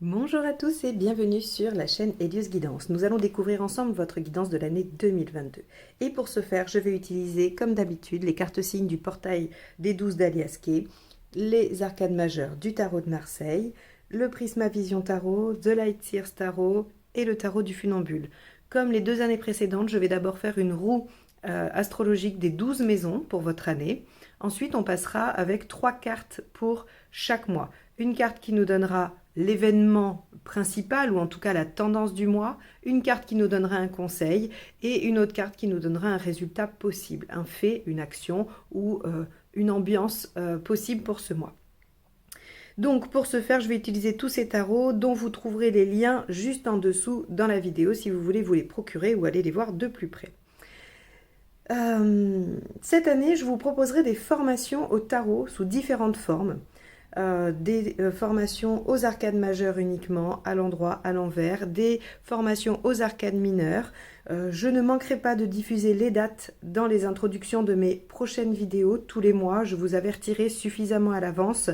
Bonjour à tous et bienvenue sur la chaîne Elios Guidance. Nous allons découvrir ensemble votre guidance de l'année 2022. Et pour ce faire, je vais utiliser comme d'habitude les cartes signes du portail des 12 d'Aliasqué, les arcades majeures du tarot de Marseille, le Prisma Vision Tarot, The Light Seers Tarot et le tarot du funambule. Comme les 2 années précédentes, je vais d'abord faire une roue astrologique des 12 maisons pour votre année. Ensuite, on passera avec 3 cartes pour chaque mois. Une carte qui nous donnera l'événement principal ou en tout cas la tendance du mois, une carte qui nous donnera un conseil et une autre carte qui nous donnera un résultat possible, un fait, une action ou une ambiance possible pour ce mois. Donc pour ce faire, je vais utiliser tous ces tarots dont vous trouverez les liens juste en dessous dans la vidéo si vous voulez vous les procurer ou aller les voir de plus près. Cette année, je vous proposerai des formations au tarot sous différentes formes. Des formations aux arcades majeures uniquement, à l'endroit, à l'envers, des formations aux arcades mineures. Je ne manquerai pas de diffuser les dates dans les introductions de mes prochaines vidéos tous les mois. Je vous avertirai suffisamment à l'avance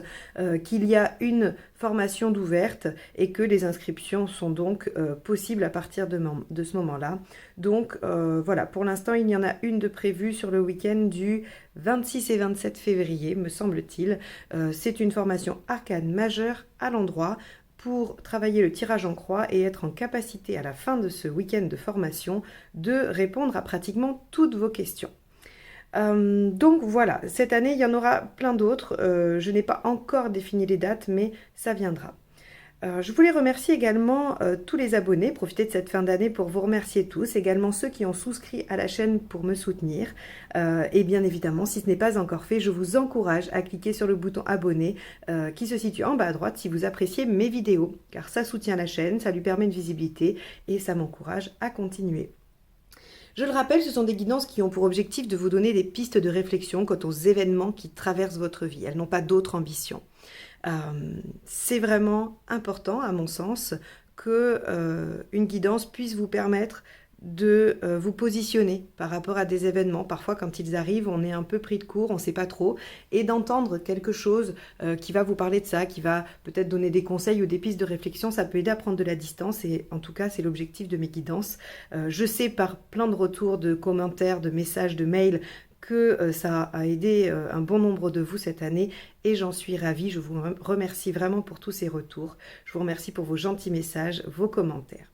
qu'il y a une formation d'ouverte et que les inscriptions sont donc possibles à partir de ce moment-là. Donc voilà, pour l'instant, il y en a une de prévue sur le week-end du 26 et 27 février, me semble-t-il. C'est une formation arcade majeure à l'endroit pour travailler le tirage en croix et être en capacité à la fin de ce week-end de formation de répondre à pratiquement toutes vos questions. Donc voilà, cette année il y en aura plein d'autres. Je n'ai pas encore défini les dates, mais ça viendra. Je voulais remercier également tous les abonnés, profiter de cette fin d'année pour vous remercier tous, également ceux qui ont souscrit à la chaîne pour me soutenir. Et bien évidemment, si ce n'est pas encore fait, je vous encourage à cliquer sur le bouton abonner qui se situe en bas à droite si vous appréciez mes vidéos, car ça soutient la chaîne, ça lui permet une visibilité et ça m'encourage à continuer. Je le rappelle, ce sont des guidances qui ont pour objectif de vous donner des pistes de réflexion quant aux événements qui traversent votre vie. Elles n'ont pas d'autre ambition. C'est vraiment important, à mon sens, que une guidance puisse vous permettre de vous positionner par rapport à des événements. Parfois, quand ils arrivent, on est un peu pris de court, on ne sait pas trop, et d'entendre quelque chose qui va vous parler de ça, qui va peut-être donner des conseils ou des pistes de réflexion, ça peut aider à prendre de la distance, et en tout cas, c'est l'objectif de mes guidances. Je sais par plein de retours, de commentaires, de messages, de mails, que ça a aidé un bon nombre de vous cette année et j'en suis ravie. Je vous remercie vraiment pour tous ces retours. Je vous remercie pour vos gentils messages, vos commentaires.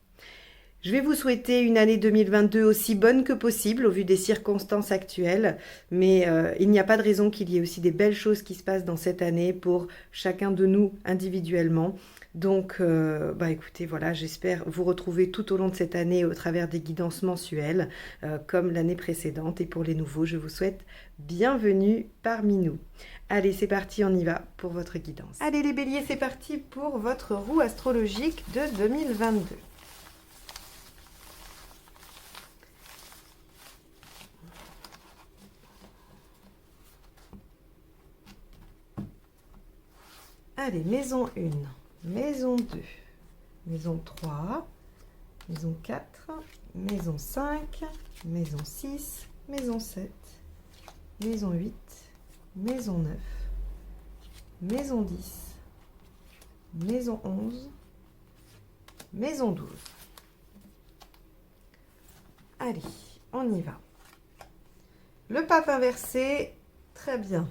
Je vais vous souhaiter une année 2022 aussi bonne que possible au vu des circonstances actuelles, mais il n'y a pas de raison qu'il y ait aussi des belles choses qui se passent dans cette année pour chacun de nous individuellement. Donc, écoutez, voilà, j'espère vous retrouver tout au long de cette année au travers des guidances mensuelles, comme l'année précédente. Et pour les nouveaux, je vous souhaite bienvenue parmi nous. Allez, c'est parti, on y va pour votre guidance. Allez les béliers, c'est parti pour votre roue astrologique de 2022. Allez, maison 1, maison 2, maison 3, maison 4, maison 5, maison 6, maison 7, maison 8, maison 9, maison 10, maison 11, maison 12. Allez, on y va. Le pape inversé, très bien.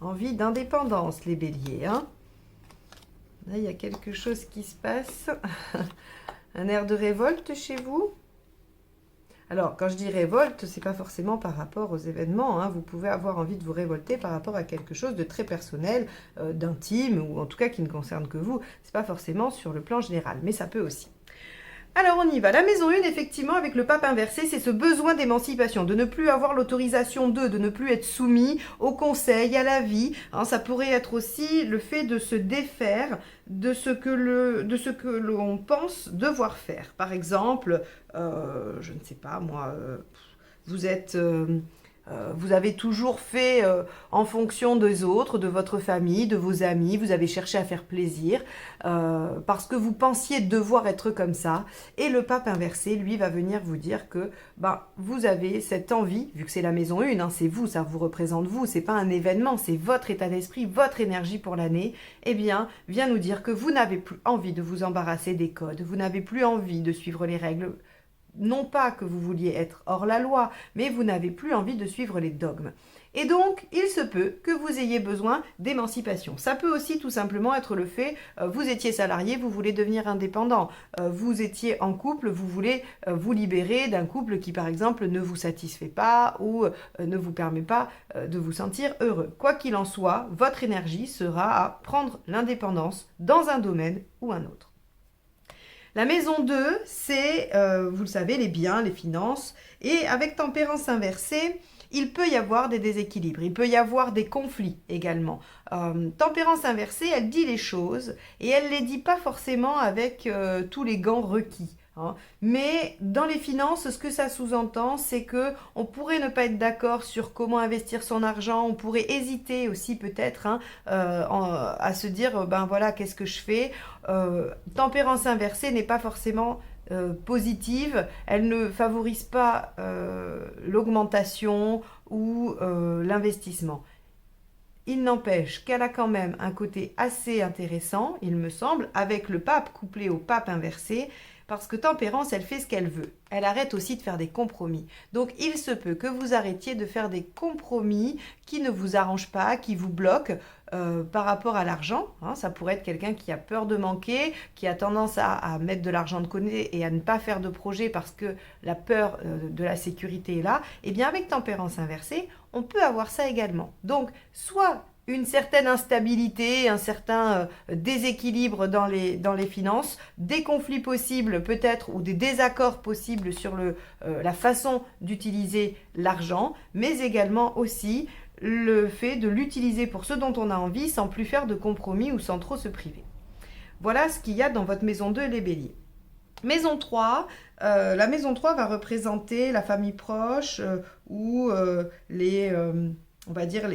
Envie d'indépendance, les béliers, hein. Là, il y a quelque chose qui se passe. Un air de révolte chez vous. Alors, quand je dis révolte, c'est pas forcément par rapport aux événements, hein. Vous pouvez avoir envie de vous révolter par rapport à quelque chose de très personnel, d'intime, ou en tout cas qui ne concerne que vous. C'est pas forcément sur le plan général, mais ça peut aussi. Alors on y va. La maison 1, effectivement, avec le pape inversé, c'est ce besoin d'émancipation, de ne plus avoir l'autorisation de ne plus être soumis au conseil, à la vie. Hein, ça pourrait être aussi le fait de se défaire de ce que l'on pense devoir faire. Par exemple, je ne sais pas, moi, vous êtes Vous avez toujours fait en fonction des autres, de votre famille, de vos amis, vous avez cherché à faire plaisir, parce que vous pensiez devoir être comme ça. Et le pape inversé, lui, va venir vous dire que vous avez cette envie, vu que c'est la maison 1, hein, c'est vous, ça vous représente vous, c'est pas un événement, c'est votre état d'esprit, votre énergie pour l'année, eh bien, vient nous dire que vous n'avez plus envie de vous embarrasser des codes, vous n'avez plus envie de suivre les règles. Non pas que vous vouliez être hors la loi, mais vous n'avez plus envie de suivre les dogmes. Et donc, il se peut que vous ayez besoin d'émancipation. Ça peut aussi tout simplement être le fait, vous étiez salarié, vous voulez devenir indépendant. Vous étiez en couple, vous voulez vous libérer d'un couple qui, par exemple, ne vous satisfait pas ou ne vous permet pas de vous sentir heureux. Quoi qu'il en soit, votre énergie sera à prendre l'indépendance dans un domaine ou un autre. La maison 2, c'est, vous le savez, les biens, les finances. Et avec tempérance inversée, il peut y avoir des déséquilibres, il peut y avoir des conflits également. Tempérance inversée, elle dit les choses et elle ne les dit pas forcément avec tous les gants requis. Hein. Mais dans les finances, ce que ça sous-entend, c'est que on pourrait ne pas être d'accord sur comment investir son argent, on pourrait hésiter aussi peut-être à se dire, voilà, qu'est-ce que je fais. Tempérance inversée n'est pas forcément positive, elle ne favorise pas l'augmentation ou l'investissement. Il n'empêche qu'elle a quand même un côté assez intéressant, il me semble, avec le pape couplé au pape inversé, parce que tempérance, elle fait ce qu'elle veut. Elle arrête aussi de faire des compromis. Donc, il se peut que vous arrêtiez de faire des compromis qui ne vous arrangent pas, qui vous bloquent par rapport à l'argent. Hein, ça pourrait être quelqu'un qui a peur de manquer, qui a tendance à mettre de l'argent de côté et à ne pas faire de projet parce que la peur de la sécurité est là. Eh bien, avec tempérance inversée, on peut avoir ça également. Donc, soit une certaine instabilité, un certain déséquilibre dans les finances, des conflits possibles peut-être ou des désaccords possibles sur la façon d'utiliser l'argent, mais également aussi le fait de l'utiliser pour ce dont on a envie sans plus faire de compromis ou sans trop se priver. Voilà ce qu'il y a dans votre maison 2, les béliers. Maison 3, la maison 3 va représenter la famille proche ou on va dire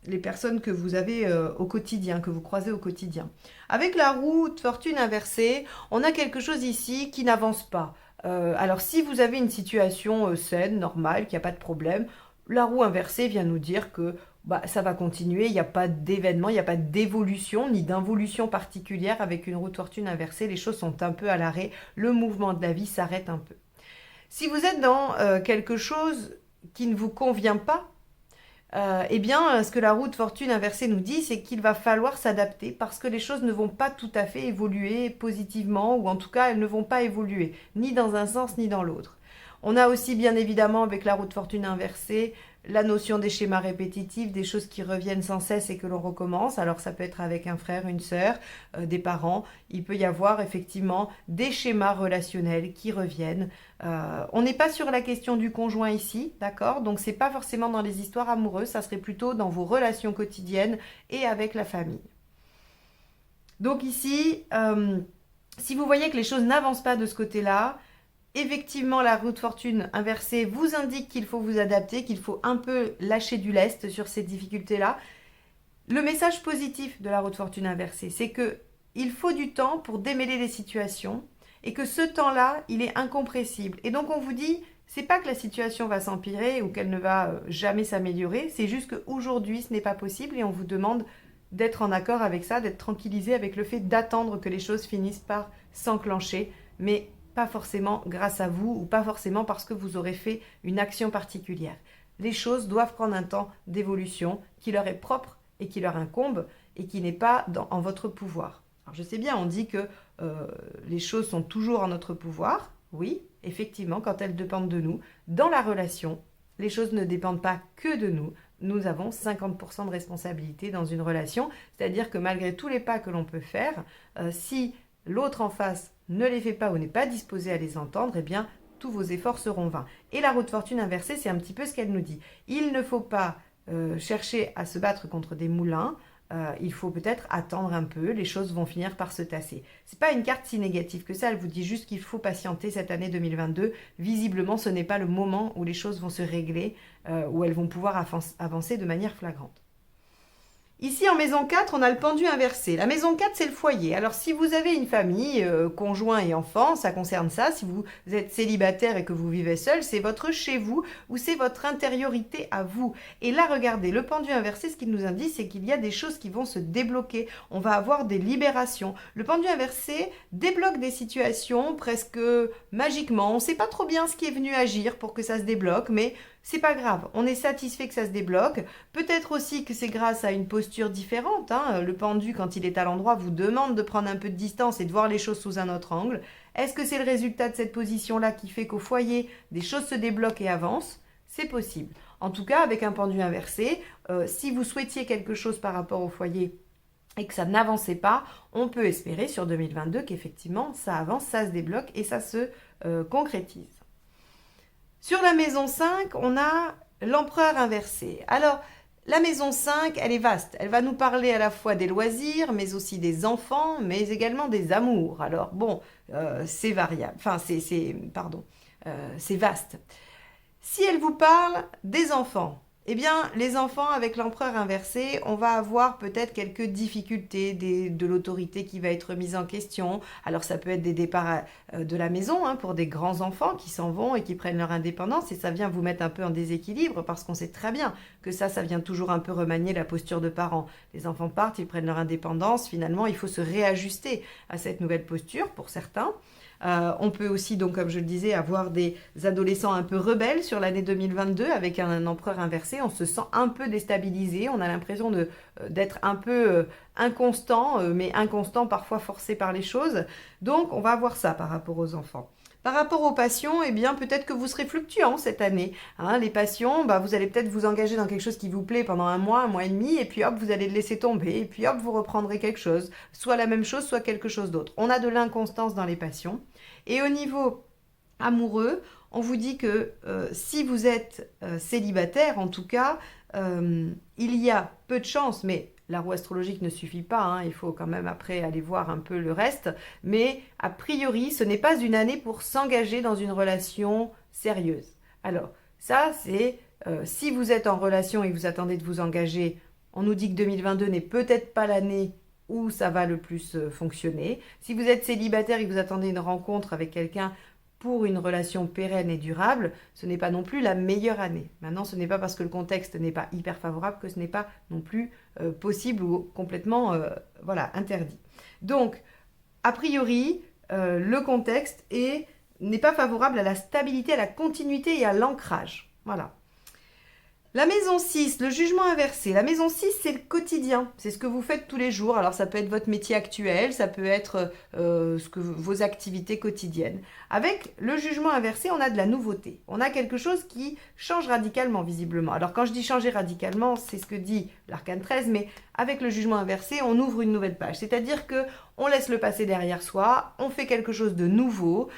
les personnes que vous avez au quotidien, que vous croisez au quotidien. Avec la roue de fortune inversée, on a quelque chose ici qui n'avance pas. Alors si vous avez une situation saine, normale, qu'il n'y a pas de problème, la roue inversée vient nous dire que ça va continuer, il n'y a pas d'événement, il n'y a pas d'évolution ni d'involution particulière avec une roue de fortune inversée, les choses sont un peu à l'arrêt, le mouvement de la vie s'arrête un peu. Si vous êtes dans quelque chose qui ne vous convient pas, ce que la roue de fortune inversée nous dit, c'est qu'il va falloir s'adapter parce que les choses ne vont pas tout à fait évoluer positivement, ou en tout cas, elles ne vont pas évoluer, ni dans un sens ni dans l'autre. On a aussi, bien évidemment, avec la roue de fortune inversée, la notion des schémas répétitifs, des choses qui reviennent sans cesse et que l'on recommence. Alors ça peut être avec un frère, une sœur, des parents. Il peut y avoir effectivement des schémas relationnels qui reviennent. On n'est pas sur la question du conjoint ici, d'accord? Donc c'est pas forcément dans les histoires amoureuses, ça serait plutôt dans vos relations quotidiennes et avec la famille. Donc ici, si vous voyez que les choses n'avancent pas de ce côté-là, effectivement, la roue de fortune inversée vous indique qu'il faut vous adapter, qu'il faut un peu lâcher du lest sur ces difficultés-là. Le message positif de la roue de fortune inversée, c'est qu'il faut du temps pour démêler les situations et que ce temps-là, il est incompressible. Et donc, on vous dit, c'est pas que la situation va s'empirer ou qu'elle ne va jamais s'améliorer, c'est juste qu'aujourd'hui, ce n'est pas possible et on vous demande d'être en accord avec ça, d'être tranquillisé avec le fait d'attendre que les choses finissent par s'enclencher, mais pas forcément grâce à vous ou pas forcément parce que vous aurez fait une action particulière. Les choses doivent prendre un temps d'évolution qui leur est propre et qui leur incombe et qui n'est pas en votre pouvoir. Alors je sais bien, on dit que les choses sont toujours en notre pouvoir. Oui, effectivement, quand elles dépendent de nous. Dans la relation, les choses ne dépendent pas que de nous. Nous avons 50% de responsabilité dans une relation. C'est-à-dire que malgré tous les pas que l'on peut faire, si l'autre en face ne les fait pas ou n'est pas disposé à les entendre, eh bien, tous vos efforts seront vains. Et la roue de fortune inversée, c'est un petit peu ce qu'elle nous dit. Il ne faut pas chercher à se battre contre des moulins. il faut peut-être attendre un peu, les choses vont finir par se tasser. Ce n'est pas une carte si négative que ça, elle vous dit juste qu'il faut patienter cette année 2022. Visiblement, ce n'est pas le moment où les choses vont se régler, où elles vont pouvoir avancer de manière flagrante. Ici, en maison 4, on a le pendu inversé. La maison 4, c'est le foyer. Alors, si vous avez une famille, conjoint et enfants, ça concerne ça. Si vous êtes célibataire et que vous vivez seul, c'est votre chez vous ou c'est votre intériorité à vous. Et là, regardez, le pendu inversé, ce qu'il nous indique, c'est qu'il y a des choses qui vont se débloquer. On va avoir des libérations. Le pendu inversé débloque des situations presque magiquement. On ne sait pas trop bien ce qui est venu agir pour que ça se débloque, mais c'est pas grave, on est satisfait que ça se débloque. Peut-être aussi que c'est grâce à une posture différente. Le pendu, quand il est à l'endroit, vous demande de prendre un peu de distance et de voir les choses sous un autre angle. Est-ce que c'est le résultat de cette position-là qui fait qu'au foyer, des choses se débloquent et avancent? C'est possible. En tout cas, avec un pendu inversé, si vous souhaitiez quelque chose par rapport au foyer et que ça n'avançait pas, on peut espérer sur 2022 qu'effectivement, ça avance, ça se débloque et ça se concrétise. Sur la maison 5, on a l'empereur inversé. Alors, la maison 5, elle est vaste. Elle va nous parler à la fois des loisirs, mais aussi des enfants, mais également des amours. Alors, bon, c'est variable. Enfin, c'est vaste. Si elle vous parle des enfants, eh bien, les enfants avec l'empereur inversé, on va avoir peut-être quelques difficultés, de l'autorité qui va être mise en question. Alors, ça peut être des départs de la maison pour des grands enfants qui s'en vont et qui prennent leur indépendance et ça vient vous mettre un peu en déséquilibre parce qu'on sait très bien que ça vient toujours un peu remanier la posture de parents. Les enfants partent, ils prennent leur indépendance. Finalement, il faut se réajuster à cette nouvelle posture pour certains. On peut aussi, donc, comme je le disais, avoir des adolescents un peu rebelles sur l'année 2022 avec un empereur inversé. On se sent un peu déstabilisé, on a l'impression d'être un peu inconstant, mais inconstant parfois forcé par les choses. Donc, on va avoir ça par rapport aux enfants. Par rapport aux passions, eh bien, peut-être que vous serez fluctuant cette année. Les passions, vous allez peut-être vous engager dans quelque chose qui vous plaît pendant un mois et demi, et puis hop, vous allez le laisser tomber, et puis hop, vous reprendrez quelque chose. Soit la même chose, soit quelque chose d'autre. On a de l'inconstance dans les passions. Et au niveau amoureux, on vous dit que si vous êtes célibataire, en tout cas, il y a peu de chances, mais la roue astrologique ne suffit pas, il faut quand même après aller voir un peu le reste, mais a priori, ce n'est pas une année pour s'engager dans une relation sérieuse. Alors, ça, c'est si vous êtes en relation et que vous attendez de vous engager, on nous dit que 2022 n'est peut-être pas l'année où ça va le plus fonctionner. Si vous êtes célibataire et que vous attendez une rencontre avec quelqu'un pour une relation pérenne et durable, ce n'est pas non plus la meilleure année. Maintenant, ce n'est pas parce que le contexte n'est pas hyper favorable que ce n'est pas non plus possible ou complètement interdit. Donc, a priori, le contexte n'est pas favorable à la stabilité, à la continuité et à l'ancrage. Voilà. La maison 6, le jugement inversé. La maison 6, c'est le quotidien. C'est ce que vous faites tous les jours. Alors, ça peut être votre métier actuel, ça peut être vos activités quotidiennes. Avec le jugement inversé, on a de la nouveauté. On a quelque chose qui change radicalement, visiblement. Alors, quand je dis changer radicalement, c'est ce que dit l'arcane 13, mais avec le jugement inversé, on ouvre une nouvelle page. C'est-à-dire qu'on laisse le passé derrière soi, on fait quelque chose de nouveau,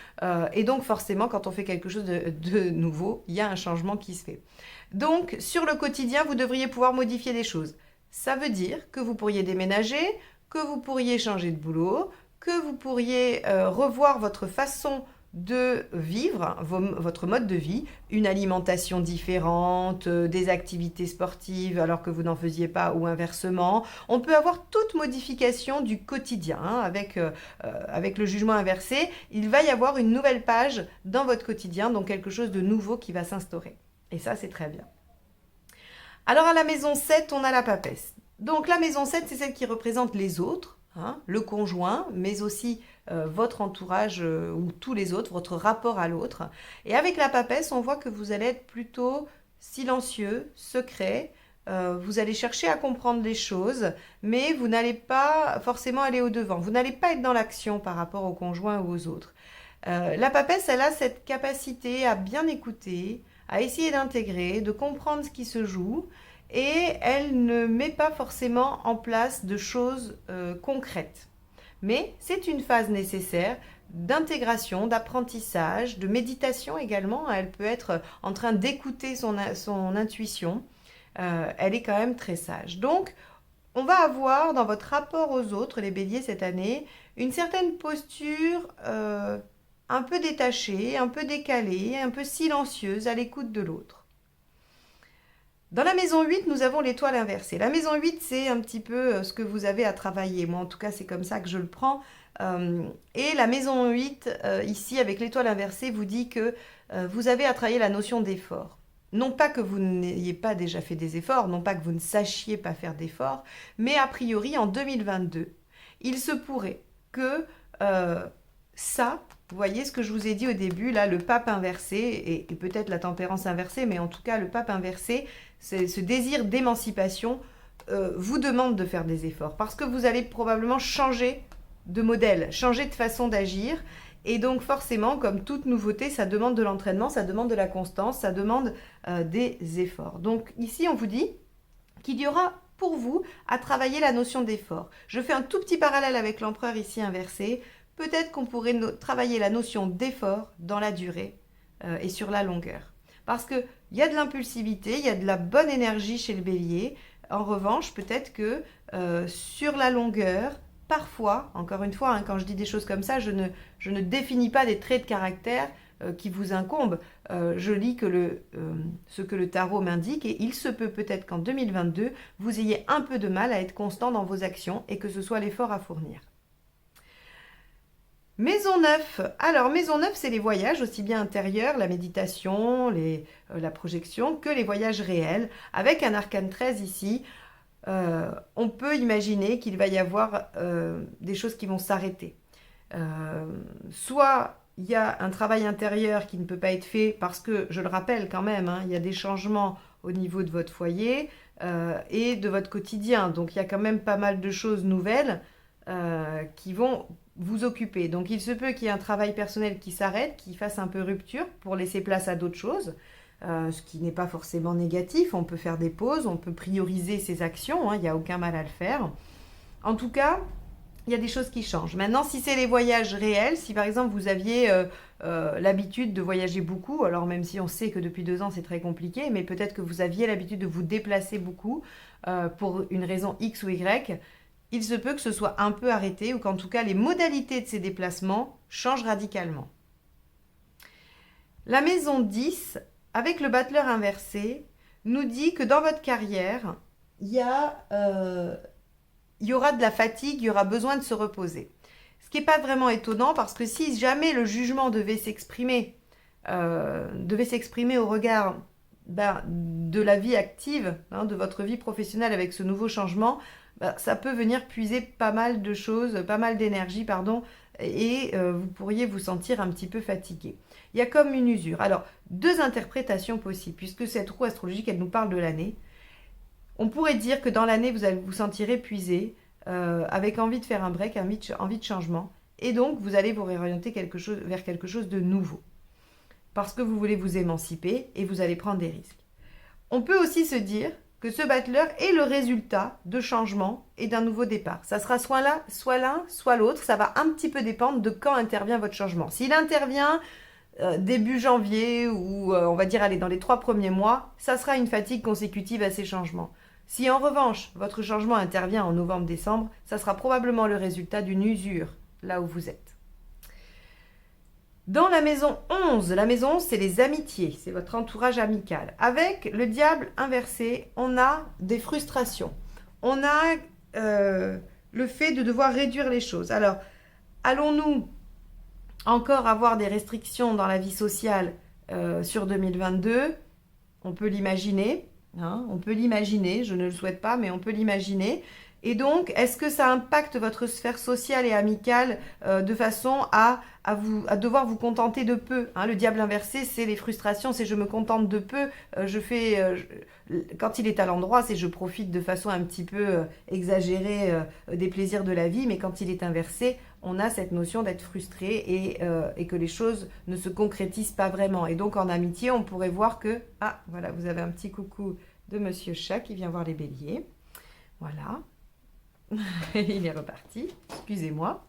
et donc forcément, quand on fait quelque chose de nouveau, il y a un changement qui se fait. Donc, sur le quotidien, vous devriez pouvoir modifier des choses. Ça veut dire que vous pourriez déménager, que vous pourriez changer de boulot, que vous pourriez revoir votre façon de vivre, votre mode de vie, une alimentation différente, des activités sportives alors que vous n'en faisiez pas ou inversement. On peut avoir toute modification du quotidien avec le jugement inversé. Il va y avoir une nouvelle page dans votre quotidien, donc quelque chose de nouveau qui va s'instaurer. Et ça, c'est très bien. Alors, à la maison 7, on a la papesse. Donc, la maison 7, c'est celle qui représente les autres, le conjoint, mais aussi votre entourage ou tous les autres, votre rapport à l'autre. Et avec la papesse, on voit que vous allez être plutôt silencieux, secret. Vous allez chercher à comprendre les choses, mais vous n'allez pas forcément aller au-devant. Vous n'allez pas être dans l'action par rapport au conjoint ou aux autres. La papesse, elle a cette capacité à bien écouter, à essayer d'intégrer, de comprendre ce qui se joue, et elle ne met pas forcément en place de choses concrètes. Mais c'est une phase nécessaire d'intégration, d'apprentissage, de méditation également. Elle peut être en train d'écouter son intuition. Elle est quand même très sage. Donc, on va avoir dans votre rapport aux autres, les béliers cette année, une certaine posture un peu détachée, un peu décalée, un peu silencieuse à l'écoute de l'autre. Dans la maison 8, nous avons l'étoile inversée. La maison 8, c'est un petit peu ce que vous avez à travailler. Moi, en tout cas, c'est comme ça que je le prends. Et la maison 8, ici, avec l'étoile inversée, vous dit que vous avez à travailler la notion d'effort. Non pas que vous n'ayez pas déjà fait des efforts, non pas que vous ne sachiez pas faire d'efforts, mais a priori, en 2022, il se pourrait que ça, vous voyez ce que je vous ai dit au début, là, le pape inversé, et peut-être la tempérance inversée, mais en tout cas, le pape inversé, ce désir d'émancipation vous demande de faire des efforts, parce que vous allez probablement changer de modèle, changer de façon d'agir. Et donc forcément, comme toute nouveauté, ça demande de l'entraînement, ça demande de la constance, ça demande des efforts. Donc ici, on vous dit qu'il y aura pour vous à travailler la notion d'effort. Je fais un tout petit parallèle avec l'empereur ici inversé. Peut-être qu'on pourrait travailler la notion d'effort dans la durée et sur la longueur. Parce qu'il y a de l'impulsivité, il y a de la bonne énergie chez le bélier. En revanche, peut-être que sur la longueur, parfois, encore une fois, hein, quand je dis des choses comme ça, je ne définis pas des traits de caractère qui vous incombent. Je lis ce que le tarot m'indique et il se peut peut-être qu'en 2022, vous ayez un peu de mal à être constant dans vos actions et que ce soit l'effort à fournir. Maison 9. Alors, maison 9, c'est les voyages, aussi bien intérieurs, la méditation, la projection, que les voyages réels. Avec un arcane 13 ici, on peut imaginer qu'il va y avoir des choses qui vont s'arrêter. Soit il y a un travail intérieur qui ne peut pas être fait parce que, je le rappelle quand même, hein, il y a des changements au niveau de votre foyer et de votre quotidien. Donc il y a quand même pas mal de choses nouvelles qui vont vous occuper. Donc il se peut qu'il y ait un travail personnel qui s'arrête, qui fasse un peu rupture pour laisser place à d'autres choses. Ce qui n'est pas forcément négatif, on peut faire des pauses, on peut prioriser ses actions, hein, il n'y a aucun mal à le faire. En tout cas, il y a des choses qui changent. Maintenant, si c'est les voyages réels, si par exemple vous aviez l'habitude de voyager beaucoup, alors même si on sait que depuis 2 ans c'est très compliqué, mais peut-être que vous aviez l'habitude de vous déplacer beaucoup pour une raison X ou Y, il se peut que ce soit un peu arrêté ou qu'en tout cas les modalités de ces déplacements changent radicalement. La maison 10, avec le battleur inversé, nous dit que dans votre carrière, il y aura de la fatigue, il y aura besoin de se reposer. Ce qui n'est pas vraiment étonnant parce que si jamais le jugement devait s'exprimer au regard de la vie active, hein, de votre vie professionnelle avec ce nouveau changement, ça peut venir puiser pas mal de choses, pas mal d'énergie, et vous pourriez vous sentir un petit peu fatigué. Il y a comme une usure. Alors, 2 interprétations possibles, puisque cette roue astrologique, elle nous parle de l'année. On pourrait dire que dans l'année, vous allez vous sentir épuisé, avec envie de faire un break, envie de changement, et donc vous allez vous réorienter vers quelque chose de nouveau, parce que vous voulez vous émanciper et vous allez prendre des risques. On peut aussi se dire que ce battleur est le résultat de changements et d'un nouveau départ. Ça sera soit l'un, soit l'autre. Ça va un petit peu dépendre de quand intervient votre changement. S'il intervient début janvier ou on va dire dans les 3 premiers mois, ça sera une fatigue consécutive à ces changements. Si en revanche, votre changement intervient en novembre-décembre, ça sera probablement le résultat d'une usure là où vous êtes. Dans la maison 11, la maison 11, c'est les amitiés, c'est votre entourage amical. Avec le diable inversé, on a des frustrations. On a le fait de devoir réduire les choses. Alors, allons-nous encore avoir des restrictions dans la vie sociale sur 2022 ? On peut l'imaginer, hein, on peut l'imaginer, je ne le souhaite pas, mais on peut l'imaginer. Et donc, est-ce que ça impacte votre sphère sociale et amicale de façon à devoir vous contenter de peu, hein? Le diable inversé, c'est les frustrations, c'est je me contente de peu, quand il est à l'endroit, c'est je profite de façon un petit peu exagérée des plaisirs de la vie, mais quand il est inversé, on a cette notion d'être frustré et que les choses ne se concrétisent pas vraiment. Et donc, en amitié, on pourrait voir que, ah, voilà, vous avez un petit coucou de Monsieur Chat qui vient voir les béliers. Voilà. Il est reparti, excusez-moi.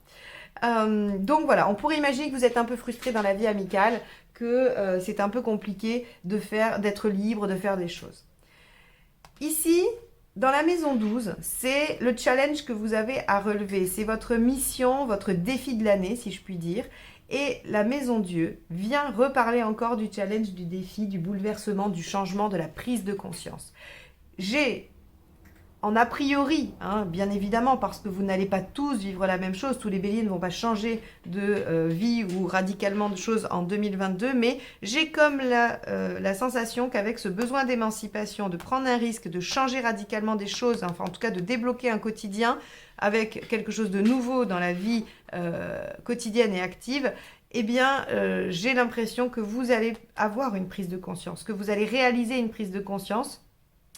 Donc voilà, on pourrait imaginer que vous êtes un peu frustré dans la vie amicale, que c'est un peu compliqué d'être libre, de faire des choses. Ici, Dans la maison 12, c'est le challenge que vous avez à relever. C'est votre mission, votre défi de l'année, si je puis dire. Et la maison Dieu vient reparler encore du challenge, du défi, du bouleversement, du changement, de la prise de conscience. J'ai, en a priori, bien évidemment, parce que vous n'allez pas tous vivre la même chose, tous les béliers ne vont pas changer de vie ou radicalement de choses en 2022, mais j'ai comme la sensation qu'avec ce besoin d'émancipation, de prendre un risque, de changer radicalement des choses, enfin en tout cas de débloquer un quotidien avec quelque chose de nouveau dans la vie quotidienne et active, eh bien, j'ai l'impression que vous allez avoir une prise de conscience, que vous allez réaliser une prise de conscience.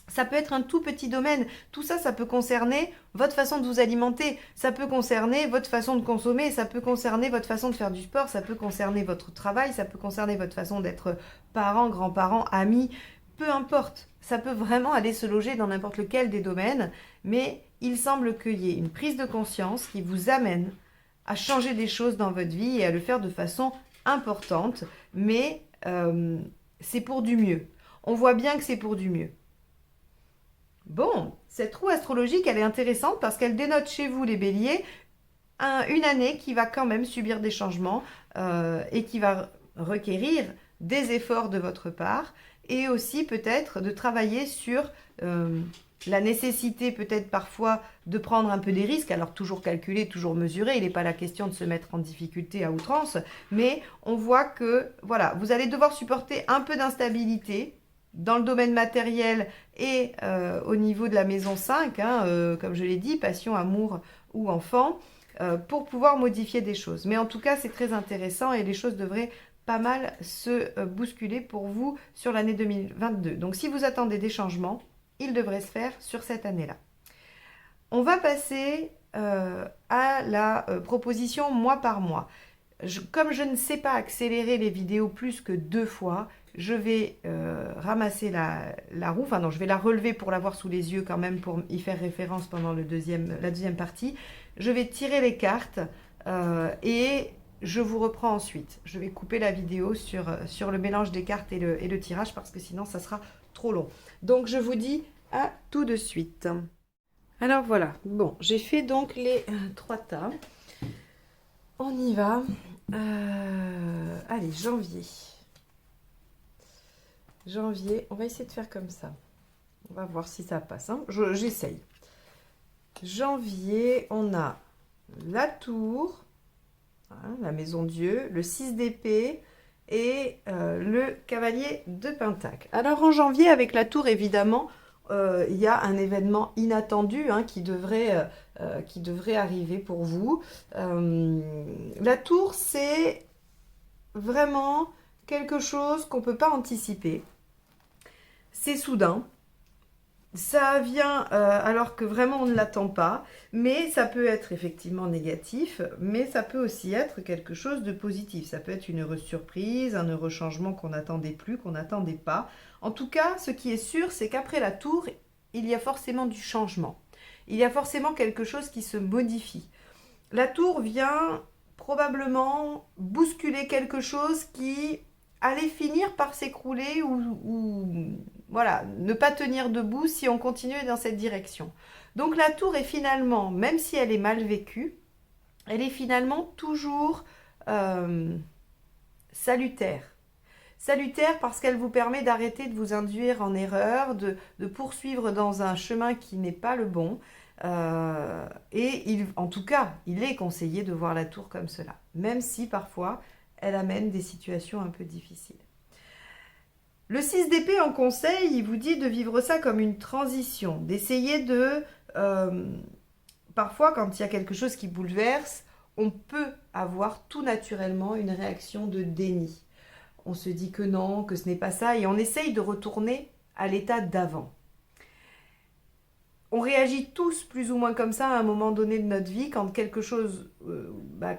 Ça peut être un tout petit domaine. Tout ça, ça peut concerner votre façon de vous alimenter. Ça peut concerner votre façon de consommer. Ça peut concerner votre façon de faire du sport. Ça peut concerner votre travail. Ça peut concerner votre façon d'être parent, grand-parent, ami. Peu importe. Ça peut vraiment aller se loger dans n'importe lequel des domaines. Mais il semble qu'il y ait une prise de conscience qui vous amène à changer des choses dans votre vie et à le faire de façon importante. Mais c'est pour du mieux. On voit bien que c'est pour du mieux. Bon, cette roue astrologique, elle est intéressante parce qu'elle dénote chez vous, les béliers, une année qui va quand même subir des changements et qui va requérir des efforts de votre part et aussi peut-être de travailler sur la nécessité peut-être parfois de prendre un peu des risques, alors toujours calculé, toujours mesuré, il n'est pas la question de se mettre en difficulté à outrance, mais on voit que voilà, vous allez devoir supporter un peu d'instabilité dans le domaine matériel et au niveau de la maison 5, comme je l'ai dit, passion, amour ou enfant, pour pouvoir modifier des choses. Mais en tout cas, c'est très intéressant et les choses devraient pas mal se bousculer pour vous sur l'année 2022. Donc si vous attendez des changements, ils devraient se faire sur cette année-là. On va passer à la proposition mois par mois. Comme je ne sais pas accélérer les vidéos plus que 2 fois, je vais ramasser la roue, enfin non, je vais la relever pour l'avoir sous les yeux quand même, pour y faire référence pendant la deuxième partie. Je vais tirer les cartes et je vous reprends ensuite. Je vais couper la vidéo sur le mélange des cartes et le tirage parce que sinon ça sera trop long. Donc je vous dis à tout de suite. Alors voilà, bon, j'ai fait donc les 3 tas. On y va. Allez, janvier. Janvier, on va essayer de faire comme ça. On va voir si ça passe. J'essaye. Janvier, on a la tour, la maison Dieu, le 6 d'épée et le cavalier de pentacle. Alors en janvier, avec la tour, évidemment, il y a un événement inattendu qui devrait arriver pour vous. La tour, c'est vraiment quelque chose qu'on ne peut pas anticiper. C'est soudain. Ça vient alors que vraiment on ne l'attend pas, mais ça peut être effectivement négatif, mais ça peut aussi être quelque chose de positif. Ça peut être une heureuse surprise, un heureux changement qu'on n'attendait plus, qu'on n'attendait pas. En tout cas, ce qui est sûr, c'est qu'après la tour, il y a forcément du changement. Il y a forcément quelque chose qui se modifie. La tour vient probablement bousculer quelque chose qui allait finir par s'écrouler ou voilà, ne pas tenir debout si on continuait dans cette direction. Donc la tour est finalement, même si elle est mal vécue, elle est finalement toujours salutaire. Salutaire parce qu'elle vous permet d'arrêter de vous induire en erreur, de poursuivre dans un chemin qui n'est pas le bon. En tout cas, il est conseillé de voir la tour comme cela, même si parfois elle amène des situations un peu difficiles. Le 6 d'épée en conseil, il vous dit de vivre ça comme une transition, d'essayer de... parfois, quand il y a quelque chose qui bouleverse, on peut avoir tout naturellement une réaction de déni. On se dit que non, que ce n'est pas ça, et on essaye de retourner à l'état d'avant. On réagit tous plus ou moins comme ça à un moment donné de notre vie quand quelque chose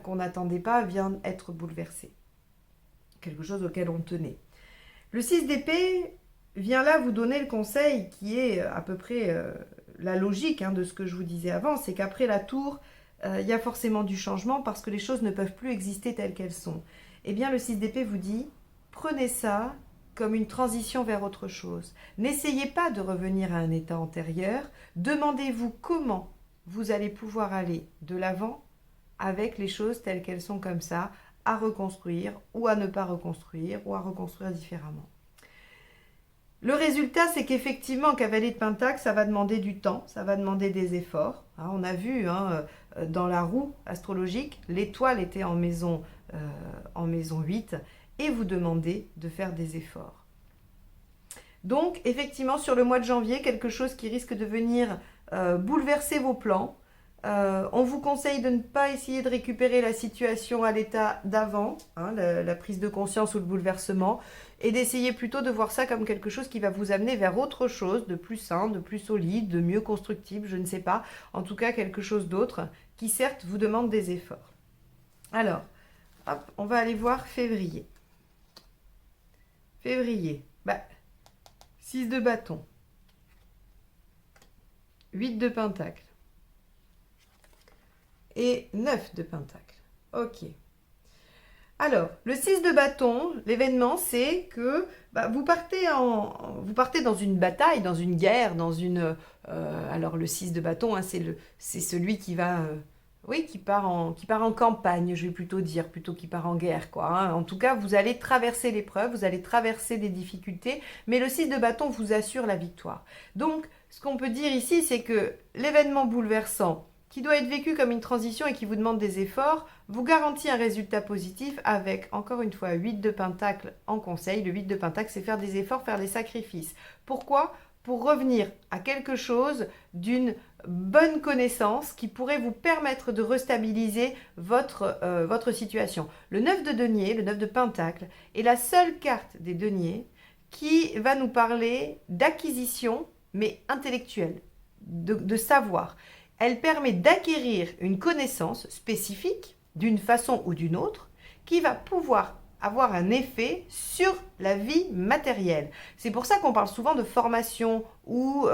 qu'on n'attendait pas vient être bouleversé. Quelque chose auquel on tenait. Le 6 d'épée vient là vous donner le conseil qui est à peu près la logique de ce que je vous disais avant, c'est qu'après la tour, il y a forcément du changement parce que les choses ne peuvent plus exister telles qu'elles sont. Eh bien le 6 d'épée vous dit, prenez ça comme une transition vers autre chose. N'essayez pas de revenir à un état antérieur. Demandez-vous comment vous allez pouvoir aller de l'avant avec les choses telles qu'elles sont comme ça, à reconstruire ou à ne pas reconstruire ou à reconstruire différemment. Le résultat, c'est qu'effectivement, cavalier de Pentacle, ça va demander du temps, ça va demander des efforts. On a vu dans la roue astrologique, l'étoile était en maison 8 et vous demandez de faire des efforts. Donc, effectivement, sur le mois de janvier, quelque chose qui risque de venir bouleverser vos plans. On vous conseille de ne pas essayer de récupérer la situation à l'état d'avant, la prise de conscience ou le bouleversement, et d'essayer plutôt de voir ça comme quelque chose qui va vous amener vers autre chose, de plus sain, de plus solide, de mieux constructible, je ne sais pas. En tout cas, quelque chose d'autre qui, certes, vous demande des efforts. Alors, hop, on va aller voir février. Février, 6 de bâton, 8 de pentacle et 9 de pentacle. Ok. Alors, le 6 de bâton, l'événement, c'est que vous partez dans une bataille, dans une guerre, alors, le 6 de bâton, c'est celui qui va... qui part en campagne, je vais plutôt dire, plutôt qu'il part en guerre, quoi. En tout cas, vous allez traverser l'épreuve, vous allez traverser des difficultés, mais le 6 de bâton vous assure la victoire. Donc, ce qu'on peut dire ici, c'est que l'événement bouleversant, qui doit être vécu comme une transition et qui vous demande des efforts, vous garantit un résultat positif avec, encore une fois, 8 de pentacle en conseil. Le 8 de pentacle, c'est faire des efforts, faire des sacrifices. Pourquoi ? Pour revenir à quelque chose d'une bonne connaissance qui pourrait vous permettre de restabiliser votre situation. Le 9 de denier, le 9 de pentacle, est la seule carte des deniers qui va nous parler d'acquisition, mais intellectuelle, de savoir. Elle permet d'acquérir une connaissance spécifique d'une façon ou d'une autre qui va pouvoir avoir un effet sur la vie matérielle. C'est pour ça qu'on parle souvent de formation ou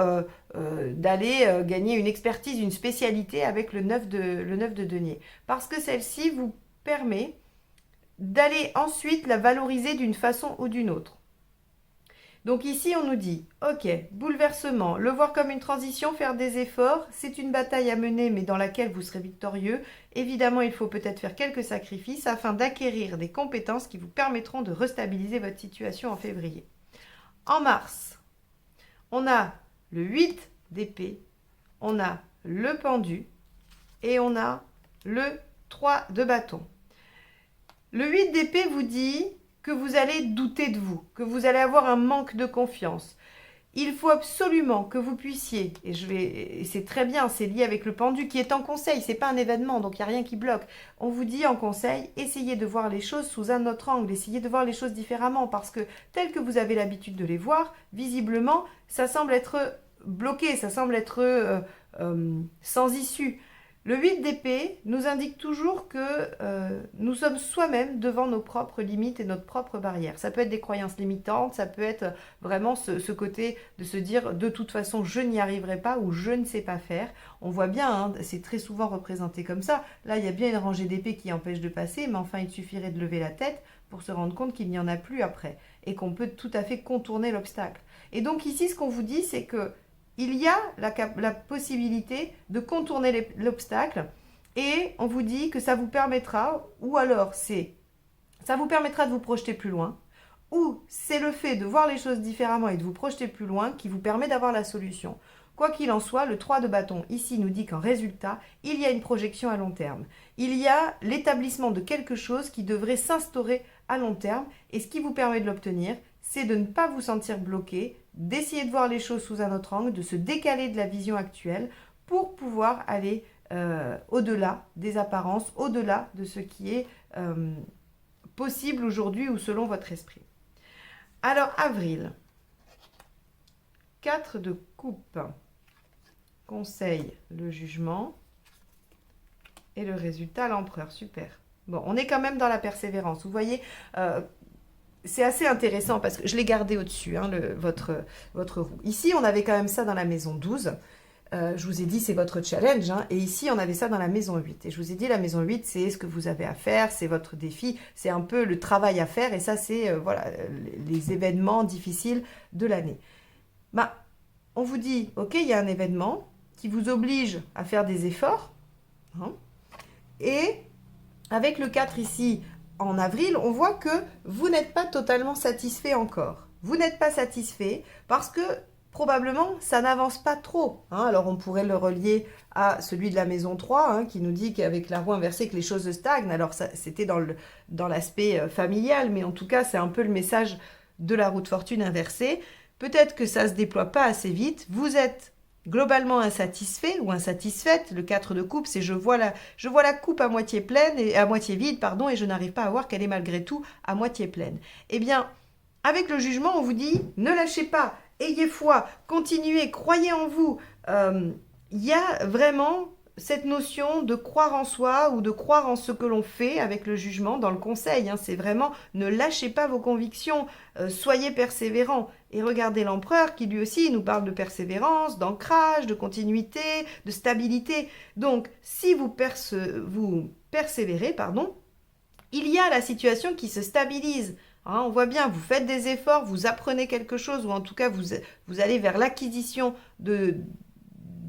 d'aller gagner une expertise, une spécialité avec le 9 de denier. Parce que celle-ci vous permet d'aller ensuite la valoriser d'une façon ou d'une autre. Donc ici, on nous dit, ok, bouleversement, le voir comme une transition, faire des efforts, c'est une bataille à mener, mais dans laquelle vous serez victorieux. Évidemment, il faut peut-être faire quelques sacrifices afin d'acquérir des compétences qui vous permettront de restabiliser votre situation en février. En mars, on a le 8 d'épée, on a le pendu et on a le 3 de bâton. Le 8 d'épée vous dit que vous allez douter de vous, que vous allez avoir un manque de confiance. Il faut absolument que vous puissiez, et c'est très bien, c'est lié avec le pendu qui est en conseil, c'est pas un événement, donc il n'y a rien qui bloque. On vous dit en conseil, essayez de voir les choses sous un autre angle, essayez de voir les choses différemment, parce que tel que vous avez l'habitude de les voir, visiblement, ça semble être bloqué, ça semble être sans issue. Le 8 d'épée nous indique toujours que nous sommes soi-même devant nos propres limites et notre propre barrière. Ça peut être des croyances limitantes, ça peut être vraiment ce côté de se dire de toute façon je n'y arriverai pas ou je ne sais pas faire. On voit bien, c'est très souvent représenté comme ça. Là, il y a bien une rangée d'épées qui empêche de passer, mais enfin, il suffirait de lever la tête pour se rendre compte qu'il n'y en a plus après et qu'on peut tout à fait contourner l'obstacle. Et donc ici, ce qu'on vous dit, c'est que il y a la possibilité de contourner l'obstacle et on vous dit que ça vous permettra, ou alors ça vous permettra de vous projeter plus loin, ou c'est le fait de voir les choses différemment et de vous projeter plus loin qui vous permet d'avoir la solution. Quoi qu'il en soit, le 3 de bâton ici nous dit qu'en résultat, il y a une projection à long terme. Il y a l'établissement de quelque chose qui devrait s'instaurer à long terme et ce qui vous permet de l'obtenir, c'est de ne pas vous sentir bloqué, d'essayer de voir les choses sous un autre angle, de se décaler de la vision actuelle pour pouvoir aller au-delà des apparences, au-delà de ce qui est possible aujourd'hui ou selon votre esprit. Alors, avril, 4 de coupe, conseil, le jugement et le résultat, l'empereur, super. Bon, on est quand même dans la persévérance, vous voyez, c'est assez intéressant parce que je l'ai gardé au-dessus, votre roue. Ici, on avait quand même ça dans la maison 12. Je vous ai dit, c'est votre challenge, hein. Et ici, on avait ça dans la maison 8. Et je vous ai dit, la maison 8, c'est ce que vous avez à faire, c'est votre défi, c'est un peu le travail à faire. Et ça, c'est voilà, les événements difficiles de l'année. Bah, on vous dit, ok, il y a un événement qui vous oblige à faire des efforts. Hein, et avec le 4 ici, en avril, on voit que vous n'êtes pas totalement satisfait encore. Vous n'êtes pas satisfait parce que probablement, ça n'avance pas trop. Hein. Alors, on pourrait le relier à celui de la maison 3, hein, qui nous dit qu'avec la roue inversée, que les choses stagnent. Alors, c'était dans l'aspect familial, mais en tout cas, c'est un peu le message de la roue de fortune inversée. Peut-être que ça ne se déploie pas assez vite. Vous êtes globalement insatisfait ou insatisfaite. Le 4 de coupe, c'est je vois la coupe à moitié pleine, et à moitié vide, pardon, et je n'arrive pas à voir qu'elle est malgré tout à moitié pleine. Eh bien, avec le jugement, on vous dit, ne lâchez pas. Ayez foi, continuez, croyez en vous. Il y a vraiment cette notion de croire en soi ou de croire en ce que l'on fait avec le jugement dans le conseil. Hein. C'est vraiment ne lâchez pas vos convictions, soyez persévérants. Et regardez l'empereur qui lui aussi nous parle de persévérance, d'ancrage, de continuité, de stabilité. Donc si vous persévérez, il y a la situation qui se stabilise. Hein, on voit bien, vous faites des efforts, vous apprenez quelque chose, ou en tout cas, vous allez vers l'acquisition de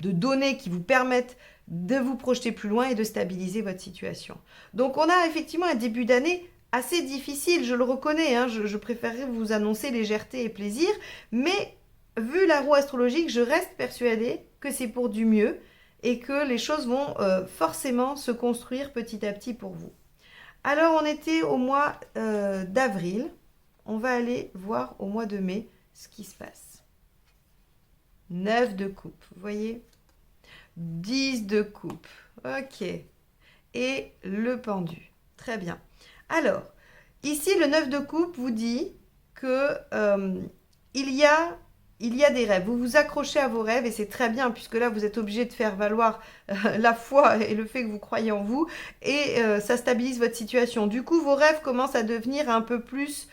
données qui vous permettent de vous projeter plus loin et de stabiliser votre situation. Donc, on a effectivement un début d'année assez difficile, je le reconnais, hein, je préférerais vous annoncer légèreté et plaisir, mais vu la roue astrologique, je reste persuadée que c'est pour du mieux et que les choses vont forcément se construire petit à petit pour vous. Alors, on était au mois d'avril. On va aller voir au mois de mai ce qui se passe. 9 de coupe, vous voyez 10 de coupe. Ok. Et le pendu. Très bien. Alors, ici, le 9 de coupe vous dit que il y a des rêves. Vous vous accrochez à vos rêves et c'est très bien puisque là, vous êtes obligé de faire valoir la foi et le fait que vous croyez en vous et ça stabilise votre situation. Du coup, vos rêves commencent à devenir un peu plus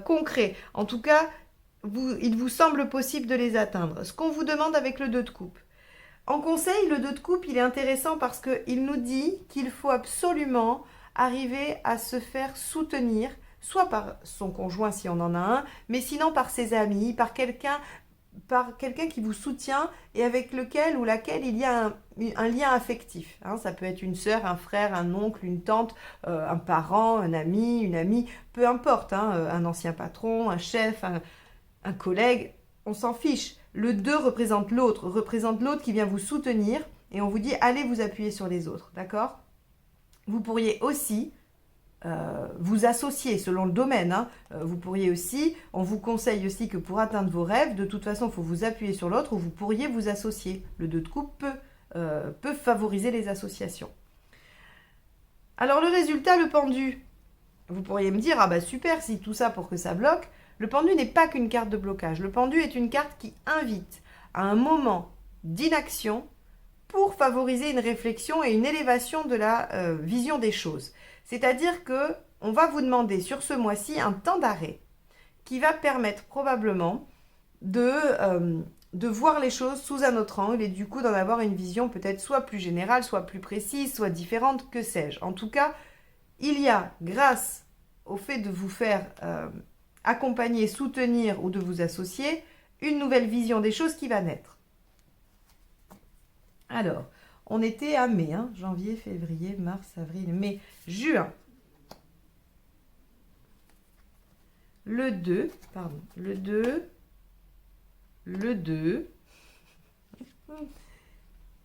concrets. En tout cas, il vous semble possible de les atteindre. Ce qu'on vous demande avec le 2 de coupe. En conseil, le 2 de coupe, il est intéressant parce qu'il nous dit qu'il faut absolument arriver à se faire soutenir, soit par son conjoint si on en a un, mais sinon par ses amis, par quelqu'un qui vous soutient et avec lequel ou laquelle il y a un lien affectif. Hein, ça peut être une sœur, un frère, un oncle, une tante, un parent, un ami, une amie, peu importe, hein, un ancien patron, un chef, un collègue, on s'en fiche. Le 2 représente l'autre qui vient vous soutenir et on vous dit allez vous appuyer sur les autres, d'accord? Vous pourriez aussi vous associer selon le domaine. Hein. Vous pourriez aussi, on vous conseille aussi que pour atteindre vos rêves, de toute façon, il faut vous appuyer sur l'autre ou vous pourriez vous associer. Le 2 de coupe peut favoriser les associations. Alors le résultat, le pendu. Vous pourriez me dire, ah bah super, si tout ça pour que ça bloque. Le pendu n'est pas qu'une carte de blocage. Le pendu est une carte qui invite à un moment d'inaction pour favoriser une réflexion et une élévation de la vision des choses. C'est-à-dire que on va vous demander sur ce mois-ci un temps d'arrêt qui va permettre probablement de voir les choses sous un autre angle et du coup d'en avoir une vision peut-être soit plus générale, soit plus précise, soit différente, que sais-je. En tout cas, il y a, grâce au fait de vous faire accompagner, soutenir ou de vous associer, une nouvelle vision des choses qui va naître. Alors, on était à mai, hein, janvier, février, mars, avril, mai, juin. Le 2,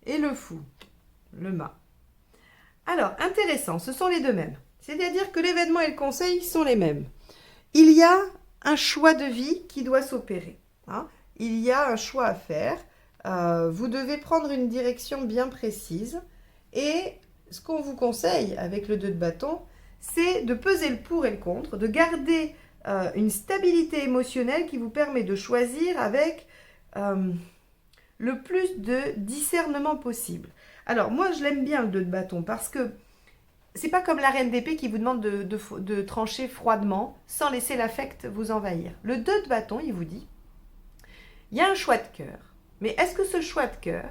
et le fou, le mât. Alors, intéressant, ce sont les deux mêmes. C'est-à-dire que l'événement et le conseil sont les mêmes. Il y a un choix de vie qui doit s'opérer. Hein. Il y a un choix à faire. Vous devez prendre une direction bien précise. Et ce qu'on vous conseille avec le 2 de bâton, c'est de peser le pour et le contre, de garder une stabilité émotionnelle qui vous permet de choisir avec le plus de discernement possible. Alors, moi, je l'aime bien le 2 de bâton parce que c'est pas comme la reine d'épée qui vous demande de trancher froidement sans laisser l'affect vous envahir. Le 2 de bâton, il vous dit, il y a un choix de cœur. Mais est-ce que ce choix de cœur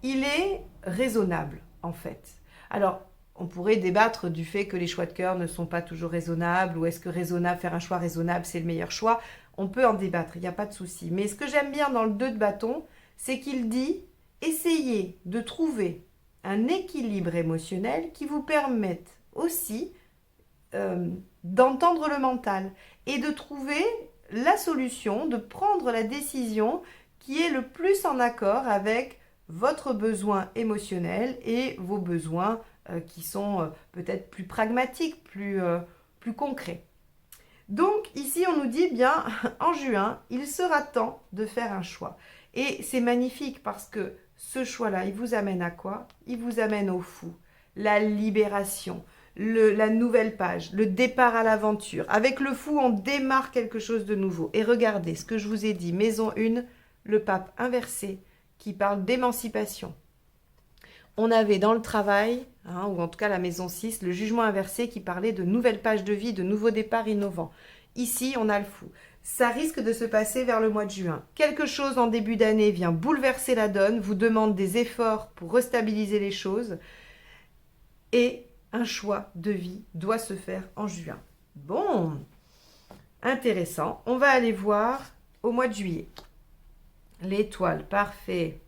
il est raisonnable en fait. Alors, on pourrait débattre du fait que les choix de cœur ne sont pas toujours raisonnables, ou est-ce que faire un choix raisonnable, c'est le meilleur choix. On peut en débattre, il n'y a pas de souci. Mais ce que j'aime bien dans le 2 de bâton, c'est qu'il dit « Essayez de trouver un équilibre émotionnel qui vous permette aussi d'entendre le mental et de trouver la solution, de prendre la décision qui est le plus en accord avec votre besoin émotionnel et vos besoins qui sont peut-être plus pragmatiques, plus concrets. » Donc ici on nous dit bien en juin, il sera temps de faire un choix. Et c'est magnifique parce que ce choix-là, il vous amène à quoi? Il vous amène au fou, la libération, la nouvelle page, le départ à l'aventure. Avec le fou, on démarre quelque chose de nouveau. Et regardez ce que je vous ai dit, maison 1, le pape inversé qui parle d'émancipation. On avait dans le travail, ou en tout cas la maison 6, le jugement inversé qui parlait de nouvelles pages de vie, de nouveaux départs innovants. Ici, on a le fou. Ça risque de se passer vers le mois de juin. Quelque chose en début d'année vient bouleverser la donne, vous demande des efforts pour restabiliser les choses et un choix de vie doit se faire en juin. Bon, intéressant. On va aller voir au mois de juillet. L'étoile, parfait.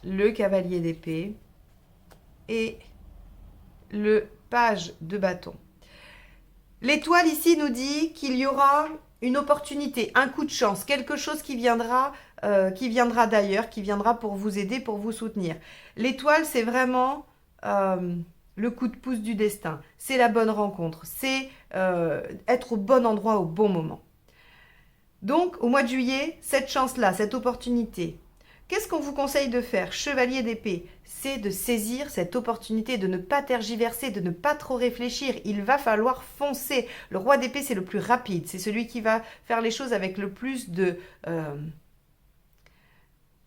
Le cavalier d'épée et le page de bâton. L'étoile ici nous dit qu'il y aura une opportunité, un coup de chance, quelque chose qui viendra d'ailleurs, qui viendra pour vous aider, pour vous soutenir. L'étoile, c'est vraiment le coup de pouce du destin. C'est la bonne rencontre, c'est être au bon endroit au bon moment. Donc, au mois de juillet, cette chance-là, cette opportunité, qu'est-ce qu'on vous conseille de faire? Chevalier d'épée, c'est de saisir cette opportunité, de ne pas tergiverser, de ne pas trop réfléchir. Il va falloir foncer. Le roi d'épée, c'est le plus rapide. C'est celui qui va faire les choses avec le plus de...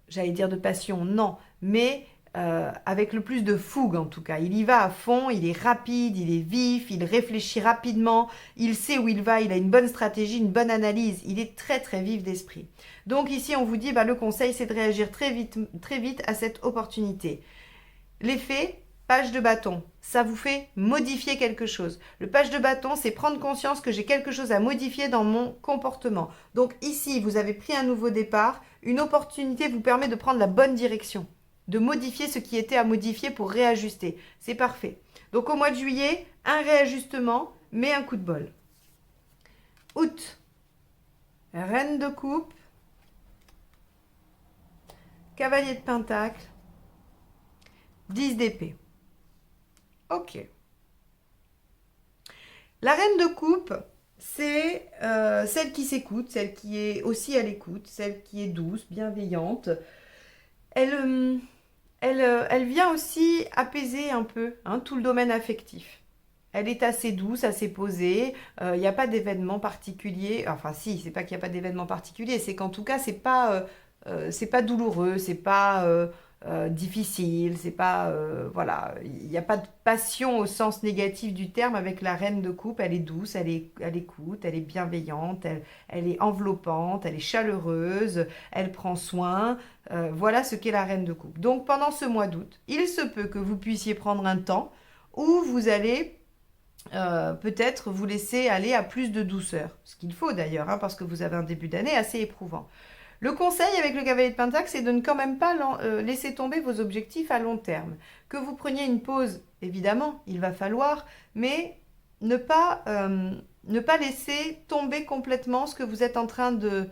j'allais dire de passion, non. Mais avec le plus de fougue en tout cas. Il y va à fond, il est rapide, il est vif, il réfléchit rapidement, il sait où il va, il a une bonne stratégie, une bonne analyse. Il est très très vif d'esprit. Donc ici, on vous dit, le conseil, c'est de réagir très vite à cette opportunité. L'effet, page de bâton, ça vous fait modifier quelque chose. Le page de bâton, c'est prendre conscience que j'ai quelque chose à modifier dans mon comportement. Donc ici, vous avez pris un nouveau départ, une opportunité vous permet de prendre la bonne direction, de modifier ce qui était à modifier pour réajuster. C'est parfait. Donc au mois de juillet, un réajustement, mais un coup de bol. Août, reine de coupe, cavalier de pentacle, 10 d'épée. Ok. La reine de coupe, c'est celle qui s'écoute, celle qui est aussi à l'écoute, celle qui est douce, bienveillante. Elle vient aussi apaiser un peu tout le domaine affectif. Elle est assez douce, assez posée. Il n'y a pas d'événement particulier. Enfin, si, c'est pas qu'il n'y a pas d'événement particulier, c'est qu'en tout cas, c'est pas douloureux, c'est pas difficile, c'est pas voilà. Il n'y a pas de passion au sens négatif du terme avec la reine de coupe. Elle est douce, elle écoute, elle est bienveillante, elle est enveloppante, elle est chaleureuse, elle prend soin. Voilà ce qu'est la reine de coupe. Donc pendant ce mois d'août, il se peut que vous puissiez prendre un temps où vous allez peut-être vous laisser aller à plus de douceur. Ce qu'il faut d'ailleurs, parce que vous avez un début d'année assez éprouvant. Le conseil avec le cavalier de pentacle, c'est de ne quand même pas laisser tomber vos objectifs à long terme. Que vous preniez une pause, évidemment, il va falloir, mais ne pas laisser tomber complètement ce que vous êtes en train de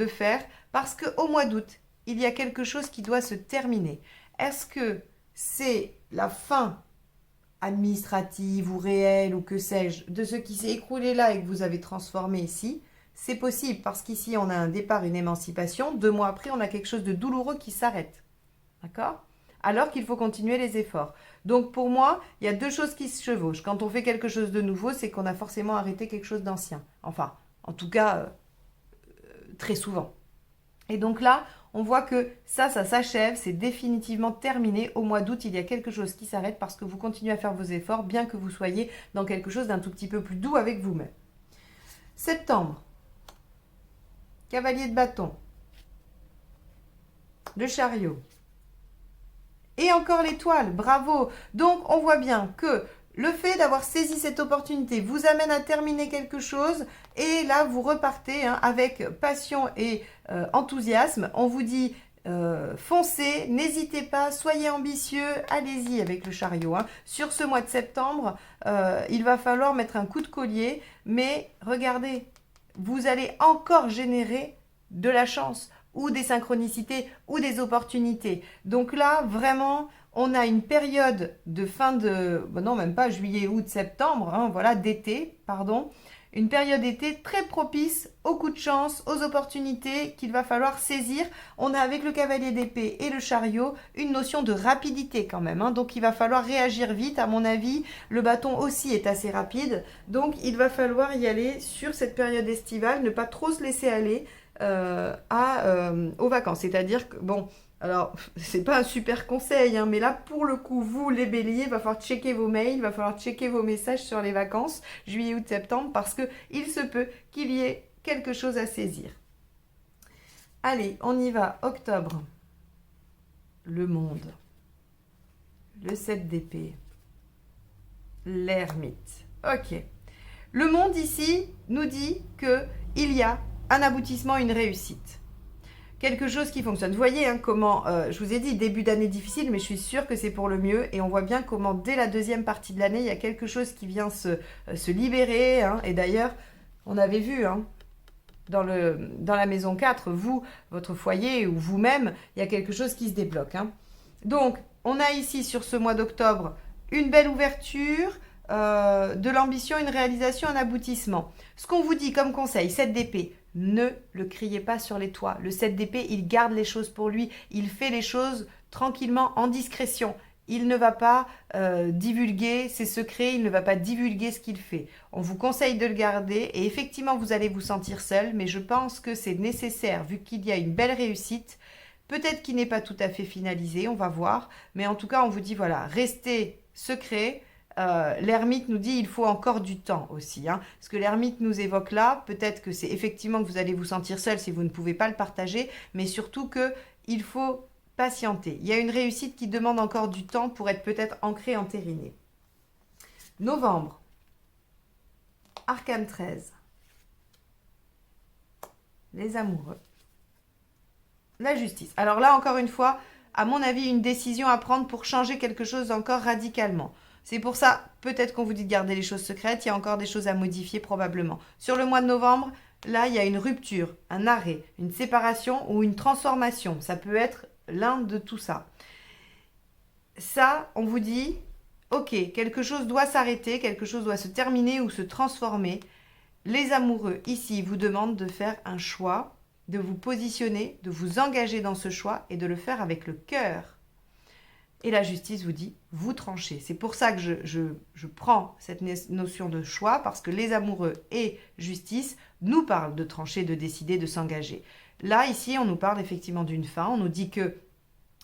faire, parce qu'au mois d'août, il y a quelque chose qui doit se terminer. Est-ce que c'est la fin administrative ou réelle ou que sais-je, de ce qui s'est écroulé là et que vous avez transformé ici? C'est possible parce qu'ici on a un départ, une émancipation. 2 mois après, on a quelque chose de douloureux qui s'arrête. D'accord? Alors qu'il faut continuer les efforts. Donc pour moi, il y a 2 choses qui se chevauchent. Quand on fait quelque chose de nouveau, c'est qu'on a forcément arrêté quelque chose d'ancien. Enfin, en tout cas, très souvent. Et donc là, on voit que ça s'achève, c'est définitivement terminé. Au mois d'août, il y a quelque chose qui s'arrête parce que vous continuez à faire vos efforts, bien que vous soyez dans quelque chose d'un tout petit peu plus doux avec vous-même. Septembre, cavalier de bâton, le chariot, Et encore l'étoile, bravo. Donc on voit bien que le fait d'avoir saisi cette opportunité vous amène à terminer quelque chose et là vous repartez avec passion et enthousiasme. On vous dit foncez, n'hésitez pas, soyez ambitieux, allez-y avec le chariot. Sur ce mois de septembre, il va falloir mettre un coup de collier, mais regardez, vous allez encore générer de la chance ou des synchronicités ou des opportunités. Donc là, vraiment, on a une période de fin de, non même pas juillet, août, septembre, voilà, d'été, pardon, une période d'été très propice aux coups de chance, aux opportunités qu'il va falloir saisir. On a avec le cavalier d'épée et le chariot une notion de rapidité quand même, donc il va falloir réagir vite. À mon avis, le bâton aussi est assez rapide, donc il va falloir y aller sur cette période estivale, ne pas trop se laisser aller aux vacances. C'est-à-dire que, bon, alors, c'est pas un super conseil, mais là, pour le coup, vous, les béliers, il va falloir checker vos mails, il va falloir checker vos messages sur les vacances, juillet, août, septembre, parce qu'il se peut qu'il y ait quelque chose à saisir. Allez, on y va. Octobre. Le monde. Le 7 d'épée. L'ermite. Ok. Le monde, ici, nous dit qu'il y a un aboutissement, une réussite. Quelque chose qui fonctionne. Vous voyez comment, je vous ai dit, début d'année difficile, mais je suis sûre que c'est pour le mieux. Et on voit bien comment, dès la deuxième partie de l'année, il y a quelque chose qui vient se libérer. Et d'ailleurs, on avait vu dans la maison 4, vous, votre foyer ou vous-même, il y a quelque chose qui se débloque. Donc, on a ici, sur ce mois d'octobre, une belle ouverture, de l'ambition, une réalisation, un aboutissement. Ce qu'on vous dit comme conseil, 7 d'épée, ne le criez pas sur les toits. Le 7 d'épée, il garde les choses pour lui. Il fait les choses tranquillement, en discrétion. Il ne va pas divulguer ses secrets, il ne va pas divulguer ce qu'il fait. On vous conseille de le garder et effectivement, vous allez vous sentir seul, mais je pense que c'est nécessaire vu qu'il y a une belle réussite. Peut-être qu'il n'est pas tout à fait finalisé, on va voir. Mais en tout cas, on vous dit, voilà, restez secret. L'ermite nous dit il faut encore du temps aussi. Ce que l'ermite nous évoque là, peut-être que c'est effectivement que vous allez vous sentir seul si vous ne pouvez pas le partager, mais surtout qu'il faut patienter. Il y a une réussite qui demande encore du temps pour être peut-être ancrée, entérinée. Novembre. Arcane 13. Les amoureux. La justice. Alors là, encore une fois, à mon avis, une décision à prendre pour changer quelque chose encore radicalement. C'est pour ça, peut-être qu'on vous dit de garder les choses secrètes, il y a encore des choses à modifier probablement. Sur le mois de novembre, là, il y a une rupture, un arrêt, une séparation ou une transformation. Ça peut être l'un de tout ça. Ça, on vous dit, ok, quelque chose doit s'arrêter, quelque chose doit se terminer ou se transformer. Les amoureux, ici, vous demandent de faire un choix, de vous positionner, de vous engager dans ce choix et de le faire avec le cœur. Et la justice vous dit, vous tranchez. C'est pour ça que je prends cette notion de choix, parce que les amoureux et justice nous parlent de trancher, de décider, de s'engager. Là, ici, on nous parle effectivement d'une fin. On nous dit que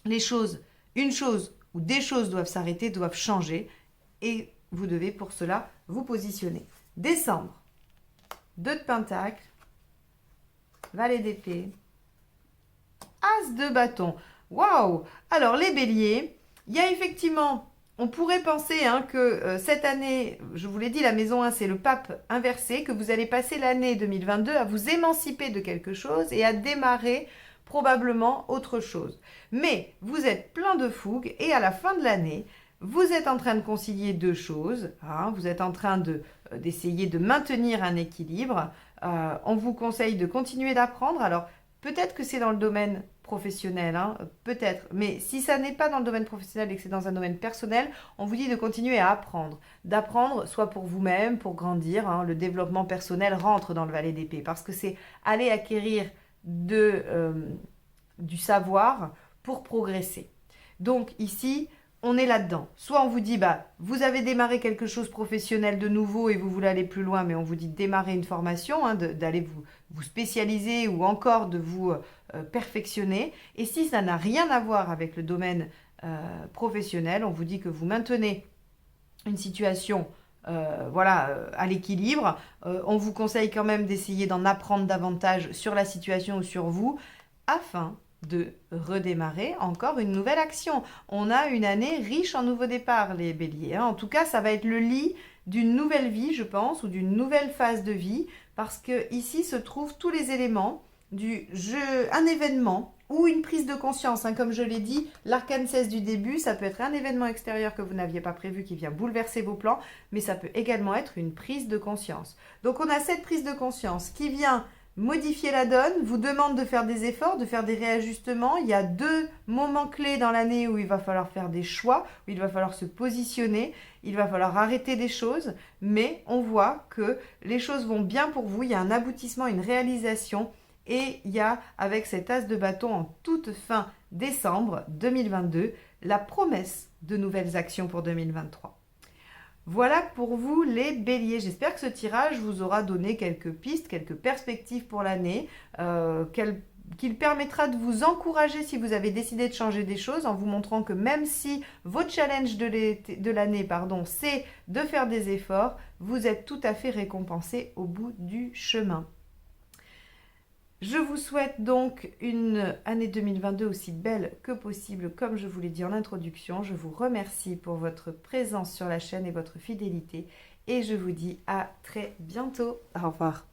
les choses, une chose ou des choses doivent s'arrêter, doivent changer. Et vous devez pour cela vous positionner. Décembre, 2 de Pentacle, Valet d'épée, As de bâton. Waouh! Alors, les béliers... Il y a effectivement, on pourrait penser que cette année, je vous l'ai dit, la maison 1, c'est le pape inversé, que vous allez passer l'année 2022 à vous émanciper de quelque chose et à démarrer probablement autre chose. Mais vous êtes plein de fougue et à la fin de l'année, vous êtes en train de concilier 2 choses. Vous êtes en train d'essayer de maintenir un équilibre. On vous conseille de continuer d'apprendre. Alors, peut-être que c'est dans le domaine professionnel, peut-être. Mais si ça n'est pas dans le domaine professionnel et que c'est dans un domaine personnel, on vous dit de continuer à apprendre. D'apprendre soit pour vous-même, pour grandir. Le développement personnel rentre dans le valet d'épée parce que c'est aller acquérir du savoir pour progresser. Donc ici, on est là-dedans. Soit on vous dit, vous avez démarré quelque chose professionnel de nouveau et vous voulez aller plus loin, mais on vous dit de démarrer une formation, d'aller vous spécialiser ou encore de vous perfectionner. Et si ça n'a rien à voir avec le domaine professionnel, on vous dit que vous maintenez une situation à l'équilibre. On vous conseille quand même d'essayer d'en apprendre davantage sur la situation ou sur vous, afin de redémarrer encore une nouvelle action. On a une année riche en nouveaux départs, les béliers, hein. En tout cas, ça va être le lit d'une nouvelle vie, je pense, ou d'une nouvelle phase de vie, parce que ici se trouvent tous les éléments du jeu, un événement ou une prise de conscience, hein. Comme je l'ai dit, l'arcane 16 du début, ça peut être un événement extérieur que vous n'aviez pas prévu qui vient bouleverser vos plans, mais ça peut également être une prise de conscience. Donc on a cette prise de conscience qui vient modifier la donne, vous demande de faire des efforts, de faire des réajustements. Il y a 2 moments clés dans l'année où il va falloir faire des choix, où il va falloir se positionner, il va falloir arrêter des choses, mais on voit que les choses vont bien pour vous, il y a un aboutissement, une réalisation, et il y a, avec cet as de bâton en toute fin décembre 2022, la promesse de nouvelles actions pour 2023. Voilà pour vous les béliers. J'espère que ce tirage vous aura donné quelques pistes, quelques perspectives pour l'année, qu'il permettra de vous encourager si vous avez décidé de changer des choses en vous montrant que même si votre challenge de l'année, c'est de faire des efforts, vous êtes tout à fait récompensé au bout du chemin. Je vous souhaite donc une année 2022 aussi belle que possible, comme je vous l'ai dit en introduction. Je vous remercie pour votre présence sur la chaîne et votre fidélité. Et je vous dis à très bientôt. Au revoir.